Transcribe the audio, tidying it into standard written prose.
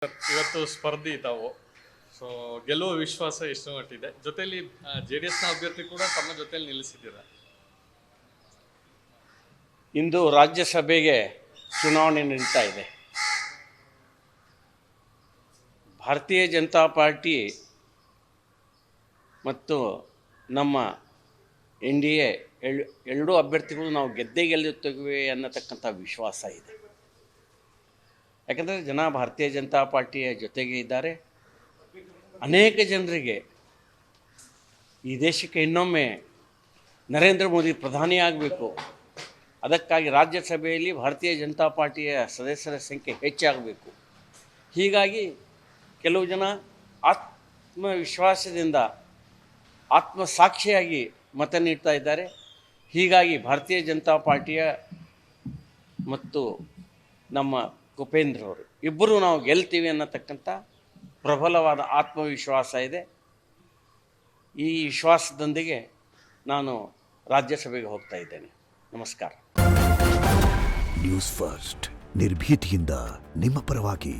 ಇವತ್ತು ಸ್ಪರ್ಧಿ ತಾವು ಸೊ ಗೆಲ್ಲುವ ವಿಶ್ವಾಸ ಎಷ್ಟು ಮಟ್ಟಿದೆ ಜೊತೆಲಿ ಜೆಡಿಎಸ್ನ ಅಭ್ಯರ್ಥಿ ಕೂಡ ತಮ್ಮ ಜೊತೆಲಿ ನಿಲ್ಲಿಸಿದ್ದೀರಾ. ಇಂದು ರಾಜ್ಯಸಭೆಗೆ ಚುನಾವಣೆ ನಡೀತಾ ಇದೆ. ಭಾರತೀಯ ಜನತಾ ಪಾರ್ಟಿ ಮತ್ತು ನಮ್ಮ NDA ಎರಡೂ ಅಭ್ಯರ್ಥಿಗಳು ನಾವು ಗೆಲ್ಲುತ್ತೇವೆ ಅನ್ನತಕ್ಕಂಥ ವಿಶ್ವಾಸ ಇದೆ. ಯಾಕಂದರೆ ಜನ ಭಾರತೀಯ ಜನತಾ ಪಾರ್ಟಿಯ ಜೊತೆಗೆ ಇದ್ದಾರೆ. ಅನೇಕ ಜನರಿಗೆ ಈ ದೇಶಕ್ಕೆ ಇನ್ನೊಮ್ಮೆ ನರೇಂದ್ರ ಮೋದಿ ಪ್ರಧಾನಿ ಆಗಬೇಕು, ಅದಕ್ಕಾಗಿ ರಾಜ್ಯಸಭೆಯಲ್ಲಿ ಭಾರತೀಯ ಜನತಾ ಪಾರ್ಟಿಯ ಸದಸ್ಯರ ಸಂಖ್ಯೆ ಹೆಚ್ಚಾಗಬೇಕು. ಹೀಗಾಗಿ ಕೆಲವು ಜನ ಆತ್ಮವಿಶ್ವಾಸದಿಂದ ಆತ್ಮಸಾಕ್ಷಿಯಾಗಿ ಮತ ನೀಡ್ತಾ ಇದ್ದಾರೆ. ಹೀಗಾಗಿ ಭಾರತೀಯ ಜನತಾ ಪಾರ್ಟಿಯ ಮತ್ತು ನಮ್ಮ ಕುಪೇಂದ್ರ ಅವರು ಇಬ್ಬರು ನಾವು ಗೆಲ್ತೀವಿ ಅನ್ನತಕ್ಕಂಥ ಪ್ರಬಲವಾದ ಆತ್ಮವಿಶ್ವಾಸ ಇದೆ. ಈ ವಿಶ್ವಾಸದೊಂದಿಗೆ ನಾನು ರಾಜ್ಯಸಭೆಗೆ ಹೋಗ್ತಾ ಇದ್ದೇನೆ. ನಮಸ್ಕಾರ. ನ್ಯೂಸ್ ಫಸ್ಟ್ ನಿರ್ಭೀತಿಯಿಂದ ನಿಮ್ಮ ಪರವಾಗಿ.